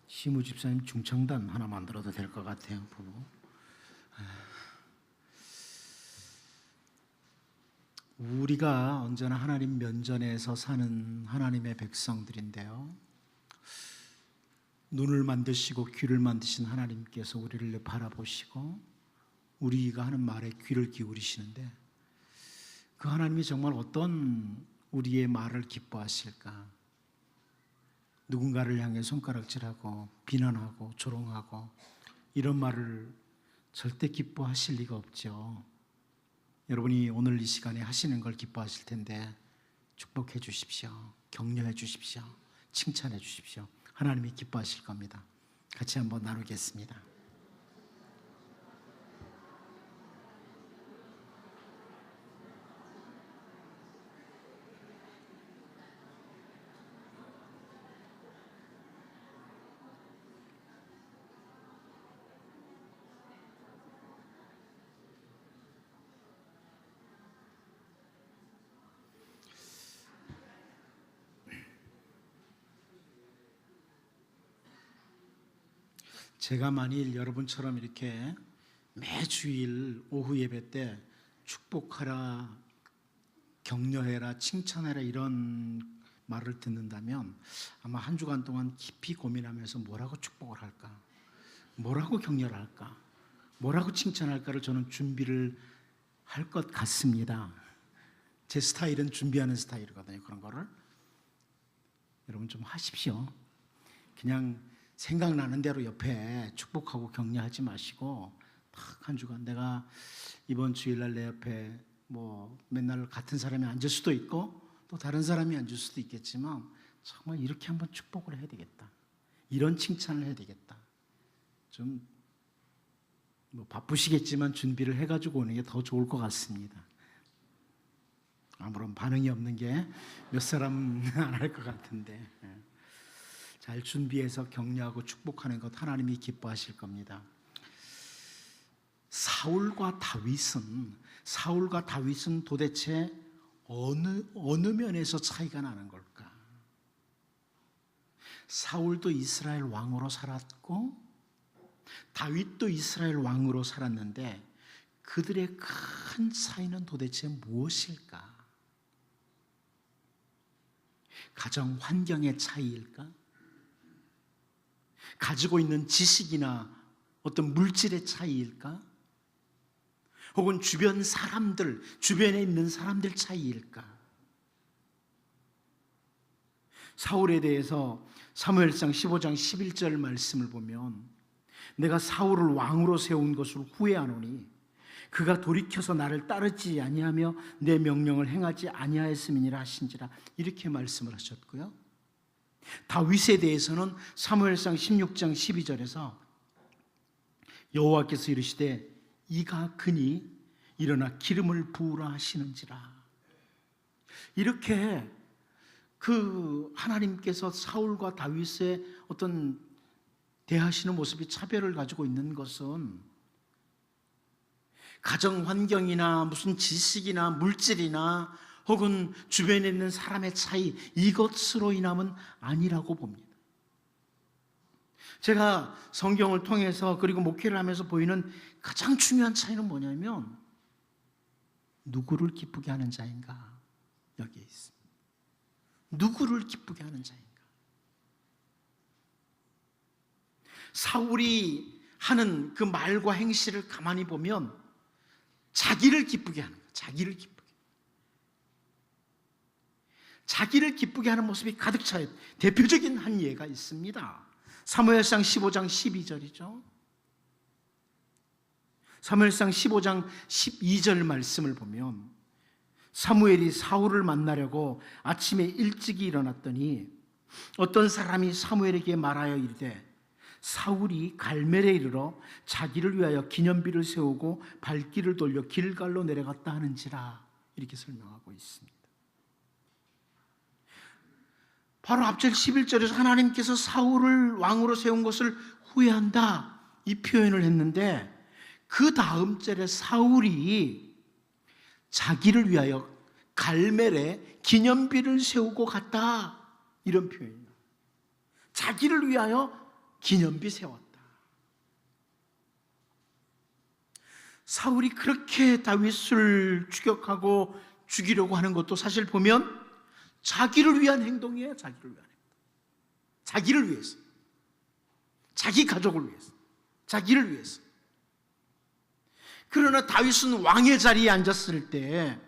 시무 집사님 중창단 하나 만들어도 될 것 같아요, 부부. 우리가 언제나 하나님 면전에서 사는 하나님의 백성들인데요, 눈을 만드시고 귀를 만드신 하나님께서 우리를 바라보시고 우리가 하는 말에 귀를 기울이시는데, 그 하나님이 정말 어떤 우리의 말을 기뻐하실까? 누군가를 향해 손가락질하고 비난하고 조롱하고 이런 말을 절대 기뻐하실 리가 없죠. 여러분이 오늘 이 시간에 하시는 걸 기뻐하실 텐데, 축복해 주십시오. 격려해 주십시오. 칭찬해 주십시오. 하나님이 기뻐하실 겁니다. 같이 한번 나누겠습니다. 제가 만일 여러분처럼 이렇게 매주일 오후 예배 때 축복하라, 격려해라, 칭찬해라 이런 말을 듣는다면 아마 한 주간 동안 깊이 고민하면서 뭐라고 축복을 할까, 뭐라고 격려를 할까, 뭐라고 칭찬할까를 저는 준비를 할 것 같습니다. 제 스타일은 준비하는 스타일이거든요. 그런 거를 여러분 좀 하십시오. 그냥 생각나는 대로 옆에 축복하고 격려하지 마시고 딱 한 주간 내가 이번 주일날 내 옆에 뭐 맨날 같은 사람이 앉을 수도 있고 또 다른 사람이 앉을 수도 있겠지만 정말 이렇게 한번 축복을 해야 되겠다, 이런 칭찬을 해야 되겠다. 좀 뭐 바쁘시겠지만 준비를 해가지고 오는 게 더 좋을 것 같습니다. 아무런 반응이 없는 게 몇 사람 안 할 것 같은데, 잘 준비해서 격려하고 축복하는 것 하나님이 기뻐하실 겁니다. 사울과 다윗은 도대체 어느 면에서 차이가 나는 걸까? 사울도 이스라엘 왕으로 살았고 다윗도 이스라엘 왕으로 살았는데 그들의 큰 차이는 도대체 무엇일까? 가정 환경의 차이일까? 가지고 있는 지식이나 어떤 물질의 차이일까? 혹은 주변에 있는 사람들 차이일까? 사울에 대해서 사무엘상 15장 11절 말씀을 보면, 내가 사울을 왕으로 세운 것을 후회하노니 그가 돌이켜서 나를 따르지 아니하며 내 명령을 행하지 아니하였음이니라 하신지라, 이렇게 말씀을 하셨고요. 다윗에 대해서는 사무엘상 16장 12절에서 여호와께서 이르시되 이가 그니 일어나 기름을 부으라 하시는지라, 이렇게 그 하나님께서 사울과 다윗의 어떤 대하시는 모습이 차별을 가지고 있는 것은 가정 환경이나 무슨 지식이나 물질이나 혹은 주변에 있는 사람의 차이, 이것으로 인함은 아니라고 봅니다. 제가 성경을 통해서 그리고 목회를 하면서 보이는 가장 중요한 차이는 뭐냐면 누구를 기쁘게 하는 자인가, 여기에 있습니다. 누구를 기쁘게 하는 자인가. 사울이 하는 그 말과 행실을 가만히 보면 자기를 기쁘게 하는 거예요. 자기를 기쁘게 하는 모습이 가득 차요. 대표적인 한 예가 있습니다. 사무엘상 15장 12절이죠. 사무엘상 15장 12절 말씀을 보면, 사무엘이 사울을 만나려고 아침에 일찍이 일어났더니 어떤 사람이 사무엘에게 말하여 이르되 사울이 갈멜에 이르러 자기를 위하여 기념비를 세우고 발길을 돌려 길갈로 내려갔다 하는지라, 이렇게 설명하고 있습니다. 바로 앞절 11절에서 하나님께서 사울을 왕으로 세운 것을 후회한다, 이 표현을 했는데 그 다음 절에 사울이 자기를 위하여 갈멜에 기념비를 세우고 갔다, 이런 표현입니다. 자기를 위하여 기념비 세웠다. 사울이 그렇게 다윗을 추격하고 죽이려고 하는 것도 사실 보면 자기를 위한 행동이에요. 자기를 위한 행동. 자기를 위해서, 자기 가족을 위해서, 자기를 위해서. 그러나 다윗은 왕의 자리에 앉았을 때,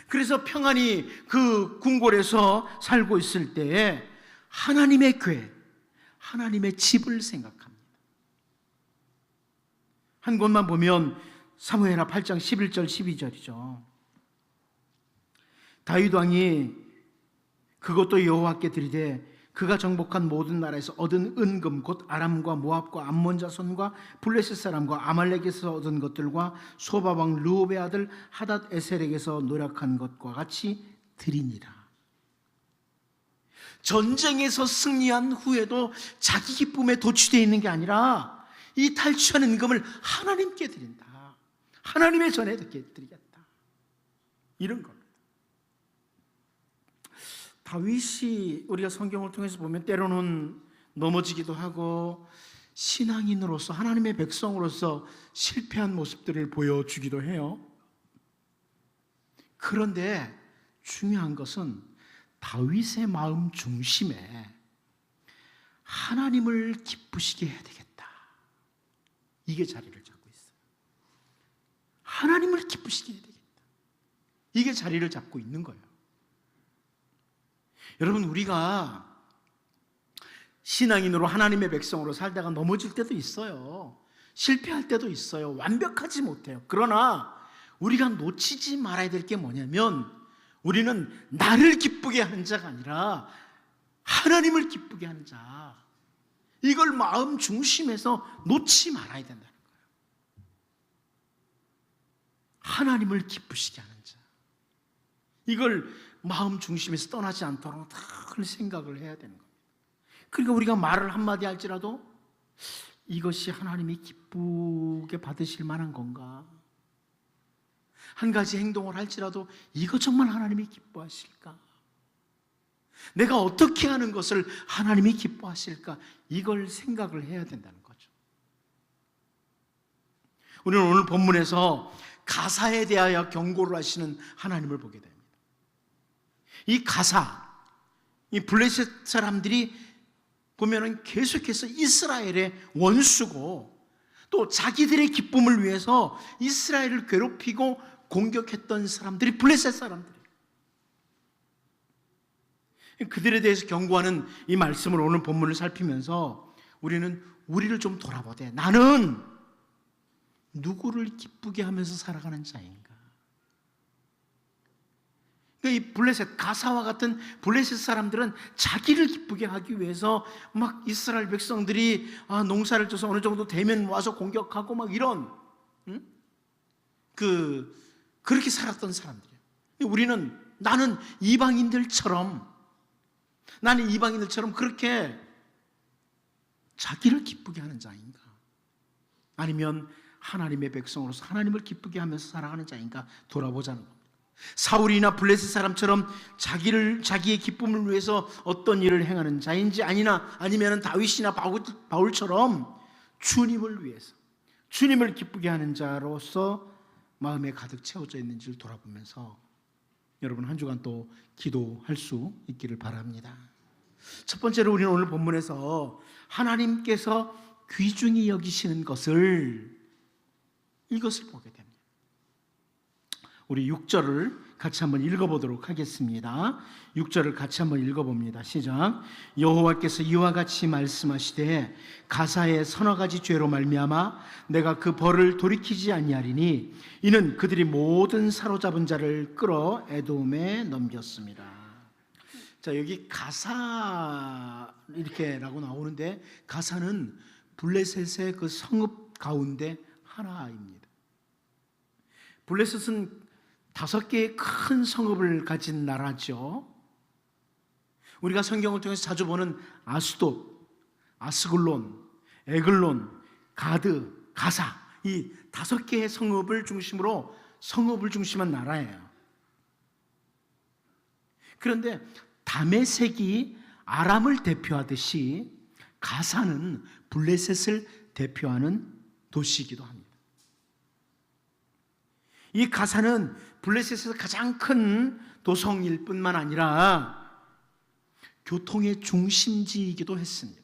그래서 평안히 그 궁궐에서 살고 있을 때 하나님의 궤, 하나님의 집을 생각합니다. 한 곳만 보면 사무엘하 8장 11절 12절이죠. 다윗 왕이 그것도 여호와께 드리되 그가 정복한 모든 나라에서 얻은 은금 곧 아람과 모압과 암몬 자손과 블레셋 사람과 아말렉에서 얻은 것들과 소바 왕 르홉의 아들 하닷 에셀에게서 노력한 것과 같이 드리니라. 전쟁에서 승리한 후에도 자기 기쁨에 도취되어 있는 게 아니라 이 탈취한 은금을 하나님께 드린다. 하나님의 전에 드리겠다. 이런 겁니다. 다윗이 우리가 성경을 통해서 보면 때로는 넘어지기도 하고 신앙인으로서 하나님의 백성으로서 실패한 모습들을 보여주기도 해요. 그런데 중요한 것은 다윗의 마음 중심에 하나님을 기쁘시게 해야 되겠다. 이게 자리를 잡고 있어요. 하나님을 기쁘시게 해야 되겠다. 이게 자리를 잡고 있는 거예요. 여러분, 우리가 신앙인으로 하나님의 백성으로 살다가 넘어질 때도 있어요. 실패할 때도 있어요. 완벽하지 못해요. 그러나 우리가 놓치지 말아야 될 게 뭐냐면 우리는 나를 기쁘게 하는 자가 아니라 하나님을 기쁘게 하는 자, 이걸 마음 중심에서 놓지 말아야 된다는 거예요. 하나님을 기쁘시게 하는 자, 이걸 마음 중심에서 떠나지 않도록 늘 생각을 해야 되는 겁니다. 그러니까 우리가 말을 한마디 할지라도 이것이 하나님이 기쁘게 받으실 만한 건가? 한 가지 행동을 할지라도 이거 정말 하나님이 기뻐하실까? 내가 어떻게 하는 것을 하나님이 기뻐하실까? 이걸 생각을 해야 된다는 거죠. 우리는 오늘 본문에서 가사에 대하여 경고를 하시는 하나님을 보게 됩니다. 이 가사, 이 블레셋 사람들이 보면은 계속해서 이스라엘의 원수고 또 자기들의 기쁨을 위해서 이스라엘을 괴롭히고 공격했던 사람들이 블레셋 사람들이에요. 그들에 대해서 경고하는 이 말씀을 오늘 본문을 살피면서 우리는 우리를 좀 돌아보되 나는 누구를 기쁘게 하면서 살아가는 자인가? 이 블레셋, 가사와 같은 블레셋 사람들은 자기를 기쁘게 하기 위해서 막 이스라엘 백성들이 농사를 져서 어느 정도 되면 와서 공격하고 막 이런 그렇게 살았던 사람들이에요. 우리는 나는 이방인들처럼 그렇게 자기를 기쁘게 하는 자인가? 아니면 하나님의 백성으로서 하나님을 기쁘게 하면서 살아가는 자인가 돌아보자는 겁니다. 사울이나 블레셋 사람처럼 자기의 기쁨을 위해서 어떤 일을 행하는 자인지 아니면 다윗이나 바울처럼 주님을 위해서 주님을 기쁘게 하는 자로서 마음에 가득 채워져 있는지를 돌아보면서 여러분 한 주간 또 기도할 수 있기를 바랍니다. 첫 번째로 우리는 오늘 본문에서 하나님께서 귀중히 여기시는 이것을 보게 됩니다. 우리 6절을 같이 한번 읽어보도록 하겠습니다. 6절을 같이 한번 읽어봅니다. 시작. 여호와께서 이와 같이 말씀하시되 가사의 서너 가지 죄로 말미암아 내가 그 벌을 돌이키지 아니하리니 이는 그들이 모든 사로잡은 자를 끌어 에돔에 넘겼습니다. 자, 여기 가사 이렇게라고 나오는데 가사는 블레셋의 그 성읍 가운데 하나입니다. 블레셋은 5개의 큰 성읍을 가진 나라죠. 우리가 성경을 통해서 자주 보는 아스돗, 아스글론, 에글론, 가드, 가사, 이 5개의 성읍을 중심한 나라예요. 그런데 다메섹이 아람을 대표하듯이 가사는 블레셋을 대표하는 도시이기도 합니다. 이 가사는 블레셋에서 가장 큰 도성일 뿐만 아니라 교통의 중심지이기도 했습니다.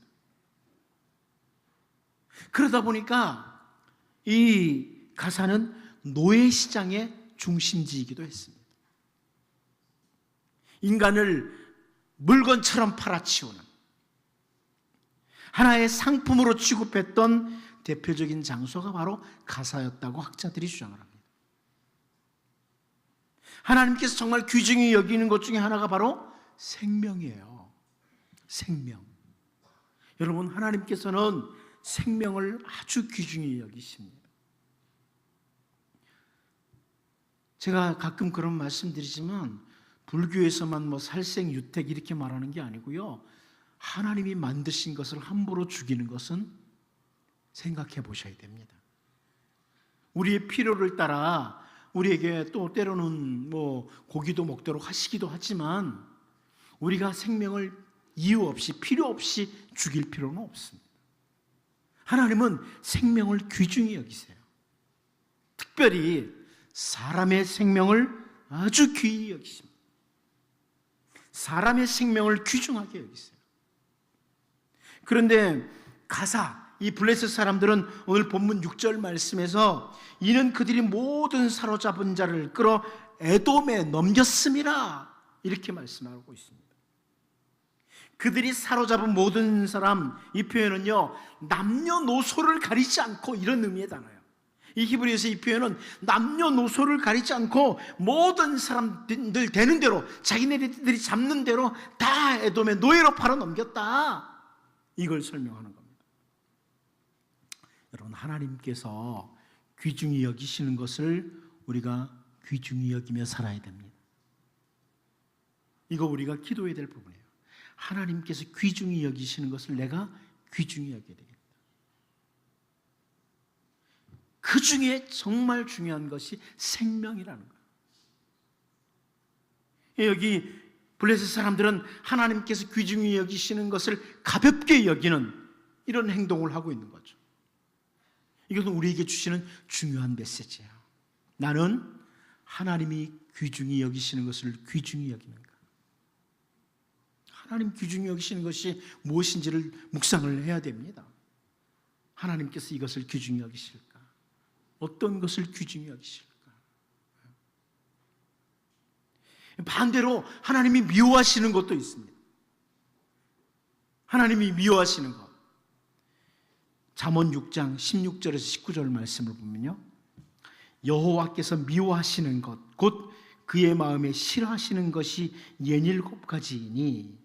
그러다 보니까 이 가사는 노예시장의 중심지이기도 했습니다. 인간을 물건처럼 팔아치우는 하나의 상품으로 취급했던 대표적인 장소가 바로 가사였다고 학자들이 주장을 합니다. 하나님께서 정말 귀중히 여기는 것 중에 하나가 바로 생명이에요. 생명. 여러분, 하나님께서는 생명을 아주 귀중히 여기십니다. 제가 가끔 그런 말씀드리지만 불교에서만 살생유택 이렇게 말하는 게 아니고요, 하나님이 만드신 것을 함부로 죽이는 것은 생각해 보셔야 됩니다. 우리의 필요를 따라 우리에게 또 때로는 고기도 먹도록 하시기도 하지만 우리가 생명을 이유 없이 필요 없이 죽일 필요는 없습니다. 하나님은 생명을 귀중히 여기세요. 특별히 사람의 생명을 아주 귀히 여기십니다. 사람의 생명을 귀중하게 여기세요. 그런데 가사, 이 블레셋 사람들은 오늘 본문 6절 말씀에서 이는 그들이 모든 사로잡은 자를 끌어 에돔에 넘겼음이라 이렇게 말씀하고 있습니다. 그들이 사로잡은 모든 사람, 이 표현은요 남녀노소를 가리지 않고 이런 의미의 단어예요. 이 히브리어에서 이 표현은 남녀노소를 가리지 않고 모든 사람들 되는 대로 자기네들이 잡는 대로 다 에돔의 노예로 팔아 넘겼다, 이걸 설명하는 겁니다. 여러분, 하나님께서 귀중히 여기시는 것을 우리가 귀중히 여기며 살아야 됩니다. 이거 우리가 기도해야 될 부분이에요. 하나님께서 귀중히 여기시는 것을 내가 귀중히 여겨야 되겠다. 그 중에 정말 중요한 것이 생명이라는 거예요. 여기 블레셋 사람들은 하나님께서 귀중히 여기시는 것을 가볍게 여기는 이런 행동을 하고 있는 거죠. 이것은 우리에게 주시는 중요한 메시지예요. 나는 하나님이 귀중히 여기시는 것을 귀중히 여기는가? 하나님 귀중히 여기시는 것이 무엇인지를 묵상을 해야 됩니다. 하나님께서 이것을 귀중히 여기실까? 어떤 것을 귀중히 여기실까? 반대로 하나님이 미워하시는 것도 있습니다. 하나님이 미워하시는 것, 잠언 6장 16절에서 19절 말씀을 보면요, 여호와께서 미워하시는 것 곧 그의 마음에 싫어하시는 것이 67가지이니,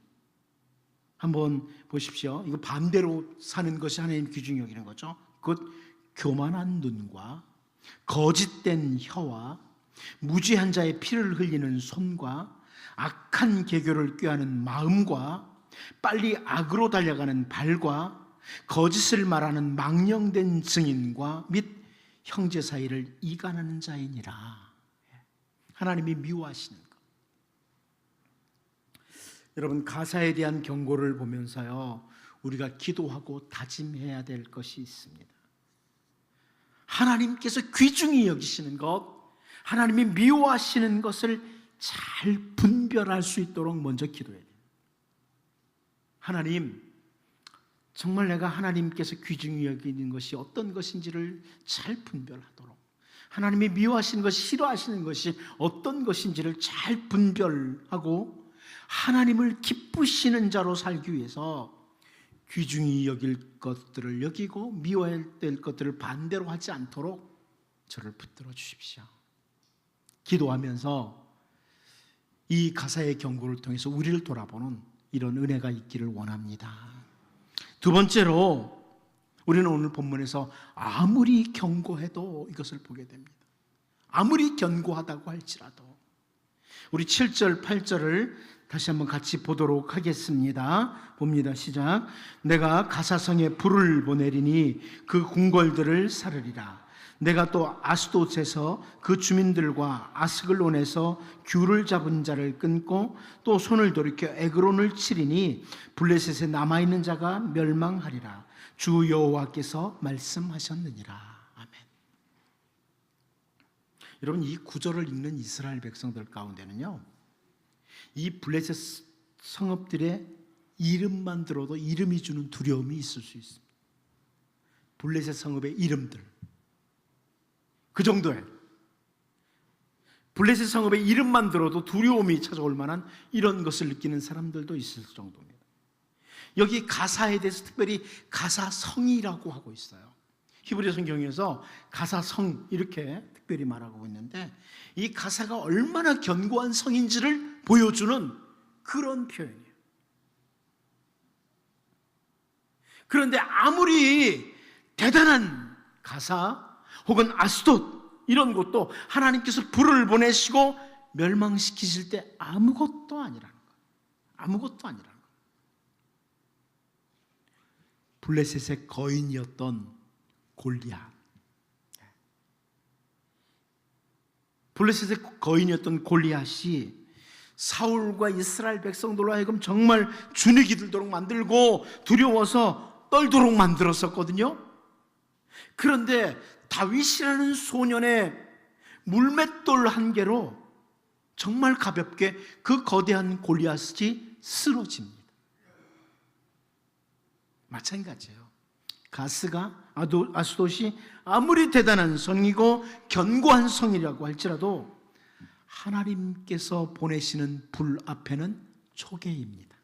한번 보십시오. 이거 반대로 사는 것이 하나님 귀중히 여기는 거죠. 곧 교만한 눈과 거짓된 혀와 무지한 자의 피를 흘리는 손과 악한 계교를 꾀하는 마음과 빨리 악으로 달려가는 발과 거짓을 말하는 망령된 증인과 및 형제 사이를 이간하는 자이니라. 하나님이 미워하시는 것. 여러분, 가사에 대한 경고를 보면서요, 우리가 기도하고 다짐해야 될 것이 있습니다. 하나님께서 귀중히 여기시는 것, 하나님이 미워하시는 것을 잘 분별할 수 있도록 먼저 기도해야 돼요. 하나님, 정말 내가 하나님께서 귀중히 여기는 것이 어떤 것인지를 잘 분별하도록, 하나님이 미워하시는 것이, 싫어하시는 것이 어떤 것인지를 잘 분별하고 하나님을 기쁘시는 자로 살기 위해서 귀중히 여길 것들을 여기고 미워해야 될 것들을 반대로 하지 않도록 저를 붙들어 주십시오. 기도하면서 이 가사의 경고를 통해서 우리를 돌아보는 이런 은혜가 있기를 원합니다. 두 번째로, 우리는 오늘 본문에서 아무리 경고해도 이것을 보게 됩니다. 아무리 견고하다고 할지라도. 우리 7절, 8절을 다시 한번 같이 보도록 하겠습니다. 봅니다. 시작. 내가 가사성에 불을 보내리니 그 궁궐들을 사르리라. 내가 또 아스돗에서 그 주민들과 아스글론에서 귤을 잡은 자를 끊고 또 손을 돌이켜 에그론을 치리니 블레셋에 남아있는 자가 멸망하리라. 주 여호와께서 말씀하셨느니라. 아멘. 여러분, 이 구절을 읽는 이스라엘 백성들 가운데는요, 이 블레셋 성읍들의 이름만 들어도 이름이 주는 두려움이 있을 수 있습니다. 블레셋 성읍의 이름들, 그 정도예요. 블레셋 성읍의 이름만 들어도 두려움이 찾아올 만한 이런 것을 느끼는 사람들도 있을 정도입니다. 여기 가사에 대해서 특별히 가사성이라고 하고 있어요. 히브리 성경에서 가사성 이렇게 특별히 말하고 있는데, 이 가사가 얼마나 견고한 성인지를 보여주는 그런 표현이에요. 그런데 아무리 대단한 가사 혹은 아스돗 이런 곳도 하나님께서 불을 보내시고 멸망시키실 때 아무것도 아니라는 거예요. 아무것도 아니라는 거예요. 블레셋의 거인이었던 골리앗, 블레셋의 거인이었던 골리앗이 사울과 이스라엘 백성들로 하여금 정말 주눅이 들도록 만들고 두려워서 떨도록 만들었었거든요. 그런데 다윗이라는 소년의 물맷돌 한 개로 정말 가볍게 그 거대한 골리앗이 쓰러집니다. 마찬가지예요. 아스돗이 아무리 대단한 성이고 견고한 성이라고 할지라도 하나님께서 보내시는 불 앞에는 초계입니다.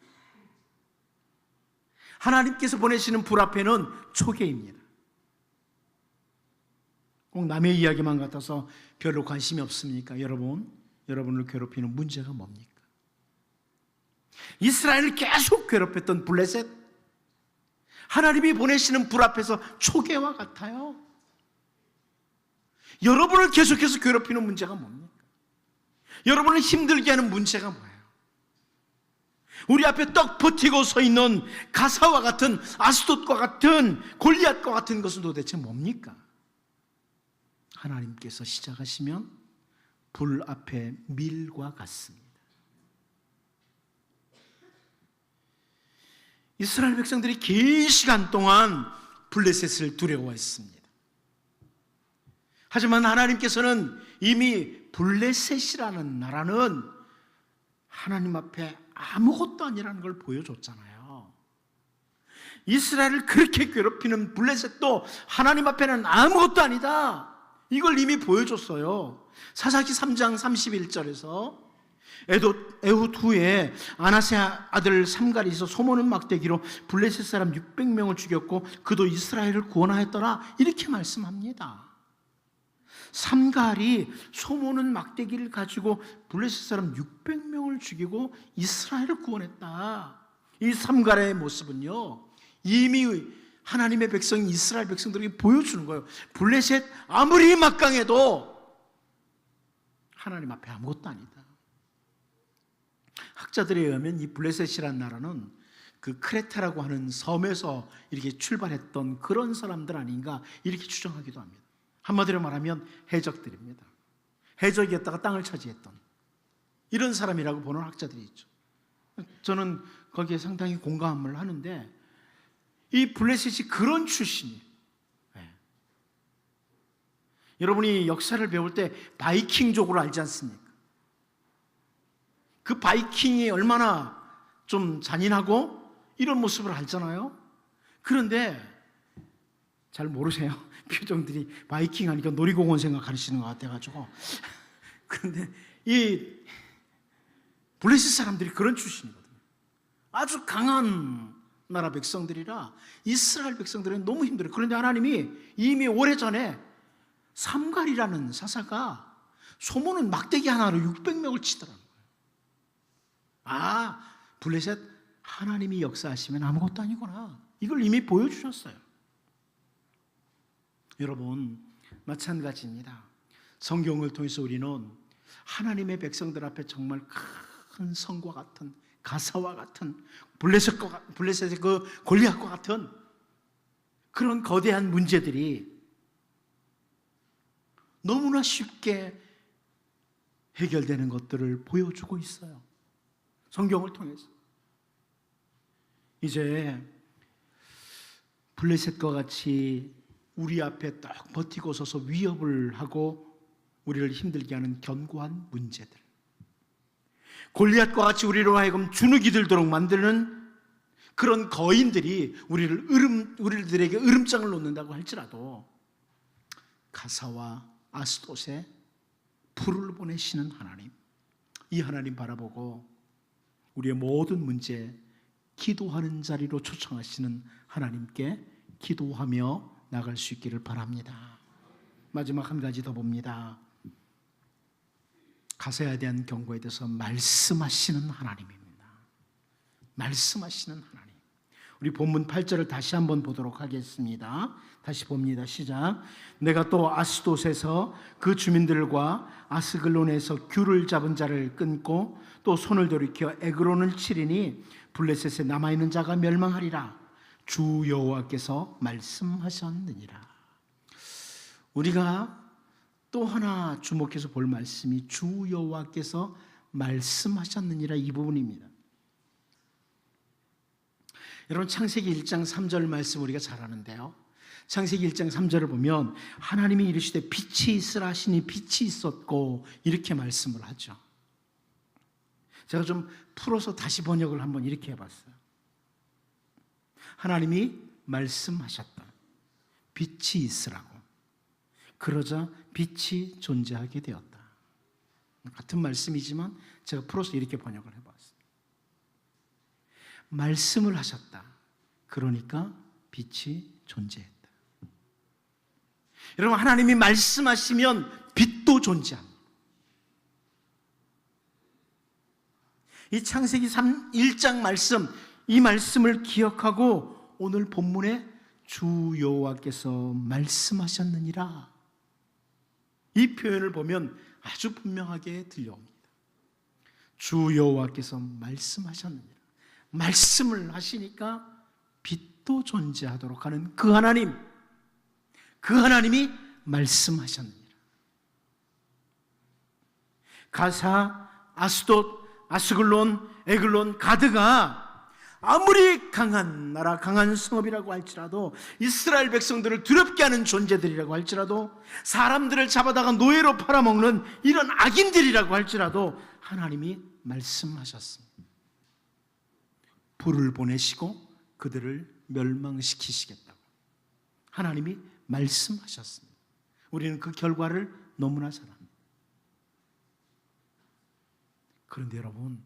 하나님께서 보내시는 불 앞에는 초계입니다. 꼭 남의 이야기만 같아서 별로 관심이 없습니까? 여러분을 괴롭히는 문제가 뭡니까? 이스라엘을 계속 괴롭혔던 블레셋, 하나님이 보내시는 불 앞에서 초계와 같아요. 여러분을 계속해서 괴롭히는 문제가 뭡니까? 여러분을 힘들게 하는 문제가 뭐예요? 우리 앞에 떡 버티고 서 있는 가사와 같은 아스돗과 같은 골리앗과 같은 것은 도대체 뭡니까? 하나님께서 시작하시면 불 앞에 밀과 같습니다. 이스라엘 백성들이 긴 시간 동안 블레셋을 두려워했습니다. 하지만 하나님께서는 이미 블레셋이라는 나라는 하나님 앞에 아무것도 아니라는 걸 보여줬잖아요. 이스라엘을 그렇게 괴롭히는 블레셋도 하나님 앞에는 아무것도 아니다, 이걸 이미 보여줬어요. 사사기 3장 31절에서 에훗 후에 아나세 아들 삼갈이서 소모는 막대기로 블레셋 사람 600명을 죽였고 그도 이스라엘을 구원하였더라, 이렇게 말씀합니다. 삼갈이 소모는 막대기를 가지고 블레셋 사람 600명을 죽이고 이스라엘을 구원했다. 이 삼갈의 모습은요, 이미 하나님의 백성 이스라엘 백성들에게 보여주는 거예요. 블레셋 아무리 막강해도 하나님 앞에 아무것도 아니다. 학자들에 의하면 이 블레셋이라는 나라는 그 크레타라고 하는 섬에서 이렇게 출발했던 그런 사람들 아닌가, 이렇게 추정하기도 합니다. 한마디로 말하면 해적들입니다. 해적이었다가 땅을 차지했던 이런 사람이라고 보는 학자들이 있죠. 저는 거기에 상당히 공감을 하는데, 이 블레셋이 그런 출신이에요. 네. 여러분이 역사를 배울 때 바이킹족으로 알지 않습니까? 그 바이킹이 얼마나 좀 잔인하고 이런 모습을 알잖아요. 그런데 잘 모르세요. 표정들이 바이킹 하니까 놀이공원 생각하시는 것 같아가지고. 그런데 이 블레셋 사람들이 그런 출신이거든요. 아주 강한 나라 백성들이라 이스라엘 백성들은 너무 힘들어요. 그런데 하나님이 이미 오래전에 삼갈이라는 사사가 소모는 막대기 하나로 600명을 치더라고요. 아, 블레셋 하나님이 역사하시면 아무것도 아니구나, 이걸 이미 보여주셨어요. 여러분, 마찬가지입니다. 성경을 통해서 우리는 하나님의 백성들 앞에 정말 큰 성과 같은, 가사와 같은, 블레셋의 그 골리앗과 같은 그런 거대한 문제들이 너무나 쉽게 해결되는 것들을 보여주고 있어요. 성경을 통해서. 이제 블레셋과 같이 우리 앞에 딱 버티고 서서 위협을 하고 우리를 힘들게 하는 견고한 문제들, 골리앗과 같이 우리로 하여금 주눅이 들도록 만드는 그런 거인들이 우리들에게 으름장을 놓는다고 할지라도 가사와 아스돗에 불을 보내시는 하나님, 이 하나님 바라보고 우리의 모든 문제 기도하는 자리로 초청하시는 하나님께 기도하며 나갈 수 있기를 바랍니다. 마지막 한 가지 더 봅니다. 가사에 대한 경고에 대해서 말씀하시는 하나님입니다. 말씀하시는 하나님. 우리 본문 8절을 다시 한번 보도록 하겠습니다. 다시 봅니다. 시작. 내가 또 아스돗에서 그 주민들과 아스글론에서 귤을 잡은 자를 끊고 또 손을 돌이켜 에그론을 치리니 블레셋에 남아있는 자가 멸망하리라. 주 여호와께서 말씀하셨느니라. 우리가 또 하나 주목해서 볼 말씀이 주 여호와께서 말씀하셨느니라, 이 부분입니다. 여러분, 창세기 1장 3절 말씀 우리가 잘 아는데요, 창세기 1장 3절을 보면 하나님이 이르시되 빛이 있으라 하시니 빛이 있었고, 이렇게 말씀을 하죠. 제가 좀 풀어서 다시 번역을 한번 이렇게 해봤어요. 하나님이 말씀하셨다. 빛이 있으라고. 그러자 빛이 존재하게 되었다. 같은 말씀이지만 제가 풀어서 이렇게 번역을 해봤어요. 말씀을 하셨다. 그러니까 빛이 존재했다. 여러분, 하나님이 말씀하시면 빛도 존재합니다. 이 창세기 1장 말씀, 이 말씀을 기억하고 오늘 본문에 주 여호와께서 말씀하셨느니라, 이 표현을 보면 아주 분명하게 들려옵니다. 주 여호와께서 말씀하셨느니라. 말씀을 하시니까 빛도 존재하도록 하는 그 하나님, 그 하나님이 말씀하셨느니라. 가사, 아스돗, 아스글론, 에글론, 가드가 아무리 강한 나라, 강한 성읍이라고 할지라도, 이스라엘 백성들을 두렵게 하는 존재들이라고 할지라도, 사람들을 잡아다가 노예로 팔아먹는 이런 악인들이라고 할지라도 하나님이 말씀하셨습니다. 불을 보내시고 그들을 멸망시키시겠다고 하나님이 말씀하셨습니다. 우리는 그 결과를 너무나 잘 압니다. 그런데 여러분,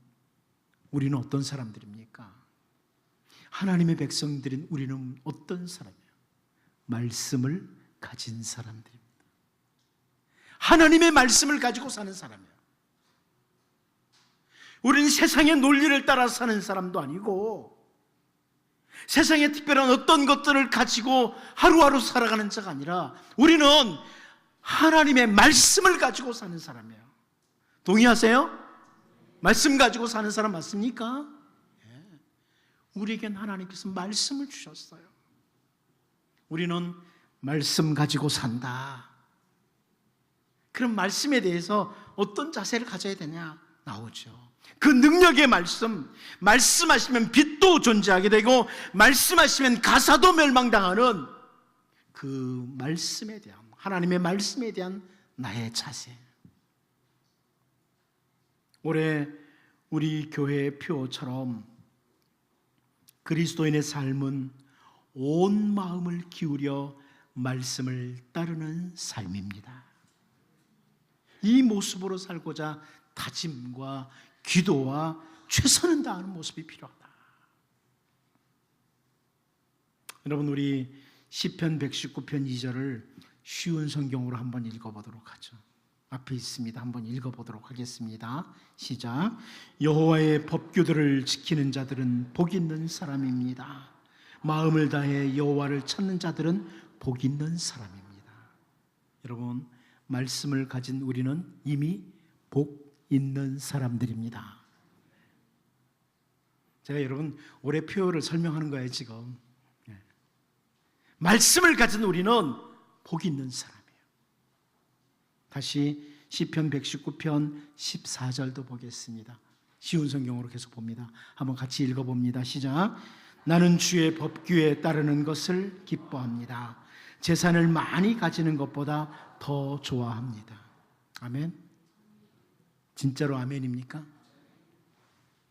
우리는 어떤 사람들입니까? 하나님의 백성들인 우리는 어떤 사람이에요? 말씀을 가진 사람들입니다. 하나님의 말씀을 가지고 사는 사람이에요. 우리는 세상의 논리를 따라 사는 사람도 아니고, 세상에 특별한 어떤 것들을 가지고 하루하루 살아가는 자가 아니라, 우리는 하나님의 말씀을 가지고 사는 사람이에요. 동의하세요? 말씀 가지고 사는 사람 맞습니까? 예. 우리에겐 하나님께서 말씀을 주셨어요. 우리는 말씀 가지고 산다. 그럼 말씀에 대해서 어떤 자세를 가져야 되냐? 나오죠. 그 능력의 말씀, 말씀하시면 빛도 존재하게 되고 말씀하시면 가사도 멸망당하는 그 말씀에 대한, 하나님의 말씀에 대한 나의 자세. 올해 우리 교회의 표처럼 그리스도인의 삶은 온 마음을 기울여 말씀을 따르는 삶입니다. 이 모습으로 살고자 다짐과 기도와 최선을 다하는 모습이 필요하다. 여러분, 우리 시편 119편 2절을 쉬운 성경으로 한번 읽어보도록 하죠. 앞에 있습니다. 한번 읽어보도록 하겠습니다. 시작. 여호와의 법규들을 지키는 자들은 복 있는 사람입니다. 마음을 다해 여호와를 찾는 자들은 복 있는 사람입니다. 여러분, 말씀을 가진 우리는 이미 복 있는 사람들입니다. 제가 여러분 올해 표를 설명하는 거예요 지금. 말씀을 가진 우리는 복 있는 사람이에요. 다시 시편 119편 14절도 보겠습니다. 쉬운 성경으로 계속 봅니다. 한번 같이 읽어봅니다. 시작. 나는 주의 법규에 따르는 것을 기뻐합니다. 재산을 많이 가지는 것보다 더 좋아합니다. 아멘. 진짜로 아멘입니까?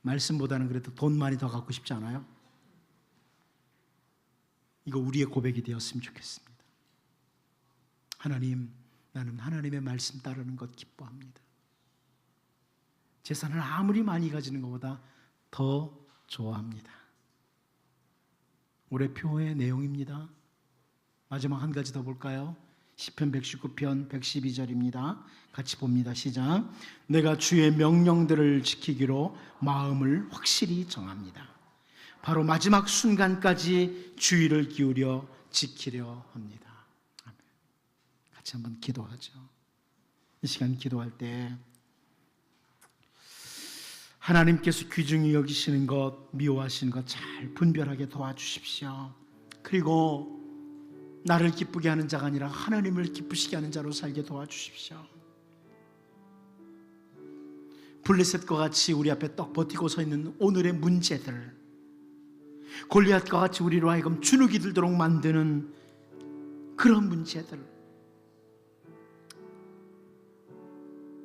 말씀보다는 그래도 돈 많이 더 갖고 싶지 않아요? 이거 우리의 고백이 되었으면 좋겠습니다. 하나님, 나는 하나님의 말씀 따르는 것 기뻐합니다. 재산을 아무리 많이 가지는 것보다 더 좋아합니다. 올해 표의 내용입니다. 마지막 한 가지 더 볼까요? 시편 119편 112절입니다. 같이 봅니다. 시작. 내가 주의 명령들을 지키기로 마음을 확실히 정합니다. 바로 마지막 순간까지 주의를 기울여 지키려 합니다. 아멘. 같이 한번 기도하죠. 이 시간 기도할 때 하나님께서 귀중히 여기시는 것, 미워하시는 것 잘 분별하게 도와주십시오. 그리고 나를 기쁘게 하는 자가 아니라 하나님을 기쁘시게 하는 자로 살게 도와주십시오. 블레셋과 같이 우리 앞에 떡 버티고 서 있는 오늘의 문제들, 골리앗과 같이 우리로 하여금 주눅이 들도록 만드는 그런 문제들,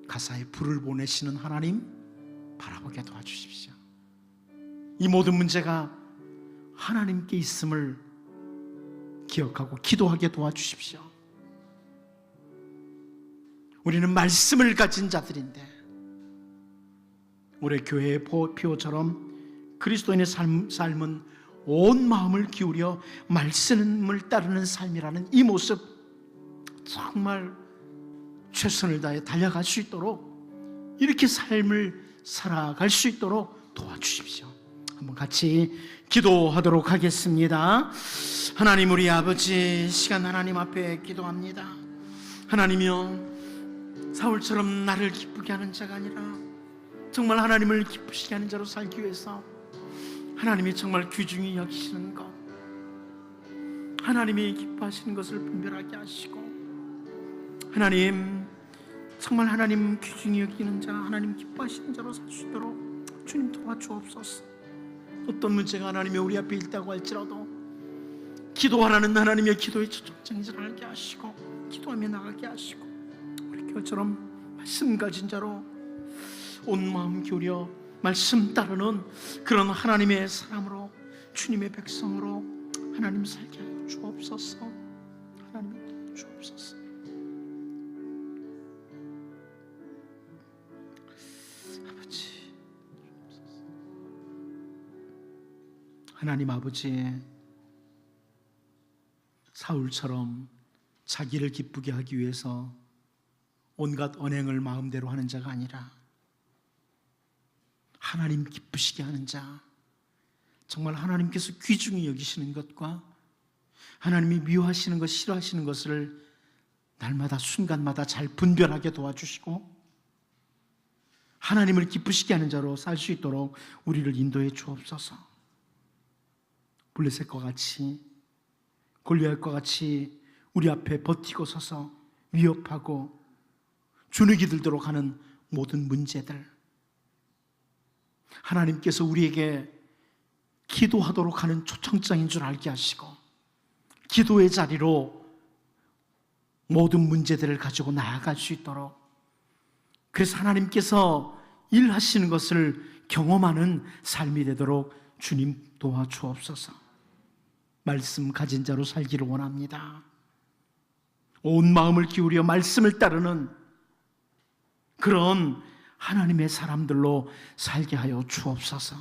가사에 불을 보내시는 하나님 바라보게 도와주십시오. 이 모든 문제가 하나님께 있음을 기억하고 기도하게 도와주십시오. 우리는 말씀을 가진 자들인데 올해 교회의 표처럼 그리스도인의 삶은 온 마음을 기울여 말씀을 따르는 삶이라는 이 모습, 정말 최선을 다해 달려갈 수 있도록, 이렇게 삶을 살아갈 수 있도록 도와주십시오. 한번 같이 기도하도록 하겠습니다. 하나님, 우리 아버지, 시간 하나님 앞에 기도합니다. 하나님이여, 사울처럼 나를 기쁘게 하는 자가 아니라 정말 하나님을 기쁘시게 하는 자로 살기 위해서 하나님이 정말 귀중히 여기시는 것, 하나님이 기뻐하시는 것을 분별하게 하시고, 하나님 정말 하나님 귀중히 여기는 자, 하나님 기뻐하시는 자로 살 수 있도록 주님 도와주옵소서. 어떤 문제가 하나님의 우리 앞에 있다고 할지라도 기도하라는 하나님의 기도의 초청장인 줄 알게 하시고 기도하며 나가게 하시고, 우리 교회처럼 말씀 가진 자로 온 마음 기울여 말씀 따르는 그런 하나님의 사람으로, 주님의 백성으로 하나님 살게 하여 주옵소서. 하나님 주옵소서. 아버지, 하나님 아버지, 사울처럼 자기를 기쁘게 하기 위해서 온갖 언행을 마음대로 하는 자가 아니라 하나님 기쁘시게 하는 자, 정말 하나님께서 귀중히 여기시는 것과 하나님이 미워하시는 것, 싫어하시는 것을 날마다 순간마다 잘 분별하게 도와주시고 하나님을 기쁘시게 하는 자로 살 수 있도록 우리를 인도해 주옵소서. 블레셋과 같이, 골리앗과 같이 우리 앞에 버티고 서서 위협하고 주눅이 들도록 하는 모든 문제들, 하나님께서 우리에게 기도하도록 하는 초청장인 줄 알게 하시고 기도의 자리로 모든 문제들을 가지고 나아갈 수 있도록, 그래서 하나님께서 일하시는 것을 경험하는 삶이 되도록 주님 도와주옵소서. 말씀 가진 자로 살기를 원합니다. 온 마음을 기울여 말씀을 따르는 그런 하나님의 사람들로 살게 하여 주옵소서.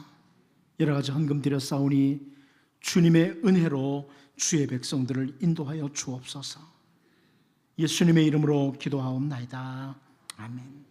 여러 가지 헌금 드렸사오니 주님의 은혜로 주의 백성들을 인도하여 주옵소서. 예수님의 이름으로 기도하옵나이다. 아멘.